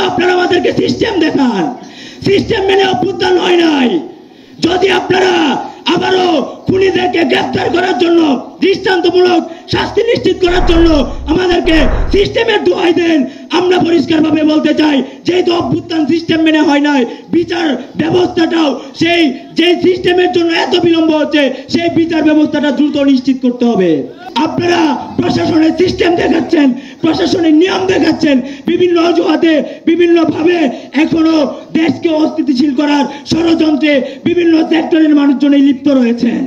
আপনারা আমাদেরকে সিস্টেম দেখান। সিস্টেম মেনে অভ্যুত্থান হয় নাই। যদি আপনারা আবারও খুনিদেরকে গ্রেফতার করার জন্য, দৃষ্টান্তমূলক শাস্তি নিশ্চিত করার জন্য আমাদেরকে সিস্টেমের দোহাই দেন, আমরা পরিষ্কারভাবে বলতে চাই, যেহেতু অভ্যুত্থান সিস্টেম মেনে হয় নাই, বিচার ব্যবস্থাটাও সেই যে সিস্টেমের জন্য এত বিলম্ব হচ্ছে, সেই বিচার ব্যবস্থাটা দ্রুত নিশ্চিত করতে হবে। আপনারা প্রশাসনের সিস্টেম দেখাচ্ছেন, প্রশাসনের নিয়ম দেখাচ্ছেন, বিভিন্ন অজুহাতে বিভিন্নভাবে এখনো দেশকে অস্থিতিশীল করার ষড়যন্ত্রে বিভিন্ন সেক্টরের মানুষজনই লিপ্ত রয়েছেন।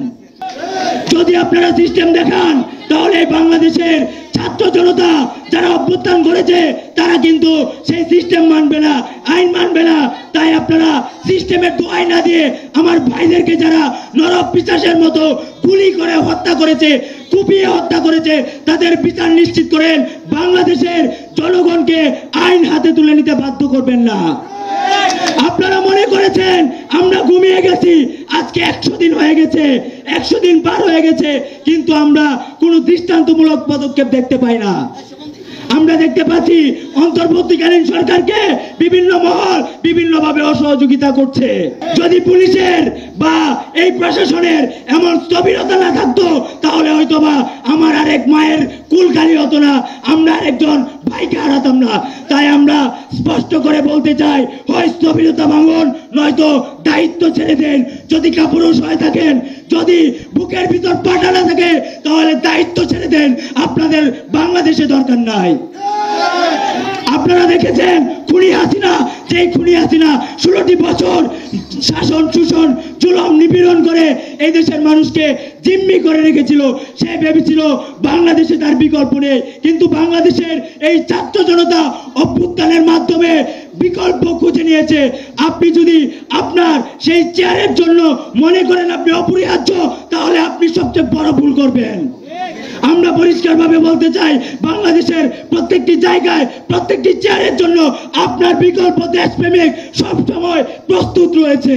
যদি আপনারা সিস্টেম দেখান, তাহলে বাংলাদেশের ছাত্র জনতা যারা অভ্যুত্থান করেছে তারা কিন্তু সেই সিস্টেম মানবে না, আইন মানবে না। তাই আপনারা সিস্টেমের দোহাই না দিয়ে আমার ভাইদেরকে যারা নরক পিশাচের মতো গুলি করে হত্যা করেছে, কুপিয়ে হত্যা করেছে, তাদের বিচার নিশ্চিত করেন। বাংলাদেশের জনগণকে আইন হাতে তুলে নিতে বাধ্য করবেন না। আপনারা মনে করেছেন আমরা ঘুমিয়ে গেছি, আজকে 100 দিন হয়ে গেছে, 100 দিন পার হয়ে গেছে, কিন্তু আমরা কোনো দৃষ্টান্তমূলক পদক্ষেপ দেখতে পাই না। আমরা দেখতে পাচ্ছি অন্তর্বর্তীকালীন সরকারকে বিভিন্ন মহল বিভিন্নভাবে অসহযোগিতা করছে। যদি পুলিশের বা এই প্রশাসনের এমন স্থবিরতা না থাকতো, তাহলে হয়তোবা আমার আরেক মায়ের কুল খালি হতো না, আমরা আরেকজন ভাইকে হারাতাম না। তাই আমরা স্পষ্ট করে বলতে চাই, হয় স্থবিরতা ভাঙুন, নয়তো দায়িত্ব ছেড়ে দেন। যদি কাপুরুষ হয়ে থাকেন, যদি বুকের ভিতর পাটা না থাকে, তাহলে দায়িত্ব ছেড়ে দেন। আপনাদের বাংলাদেশে দরকার নাই। আপনারা দেখেছেন খুনি হাসিনা, যেই খুনি হাসিনা 16টি বছর শাসন, শোষণ, জুলুম, নিপীড়ন করে এই দেশের মানুষকে জিম্মি করে রেখেছিল। সে ভেবেছিল বাংলাদেশে তার বিকল্প নেই, কিন্তু বাংলাদেশের এই ছাত্র জনতা অভ্যুত্থানের মাধ্যমে বিকল্প খুঁজে নিয়েছে। আপনি যদি আপনার সেই চেয়ারের জন্য মনে করেন আপনি অপরিহার্য, তাহলে আপনি সবচেয়ে বড় ভুল করবেন। আমরা পরিষ্কারভাবে বলতে চাই, বাংলাদেশের প্রত্যেকটি জায়গায়, প্রত্যেকটি চেয়ারের জন্য আপনার বিকল্প দেশপ্রেমিক সবসময় প্রস্তুত রয়েছে।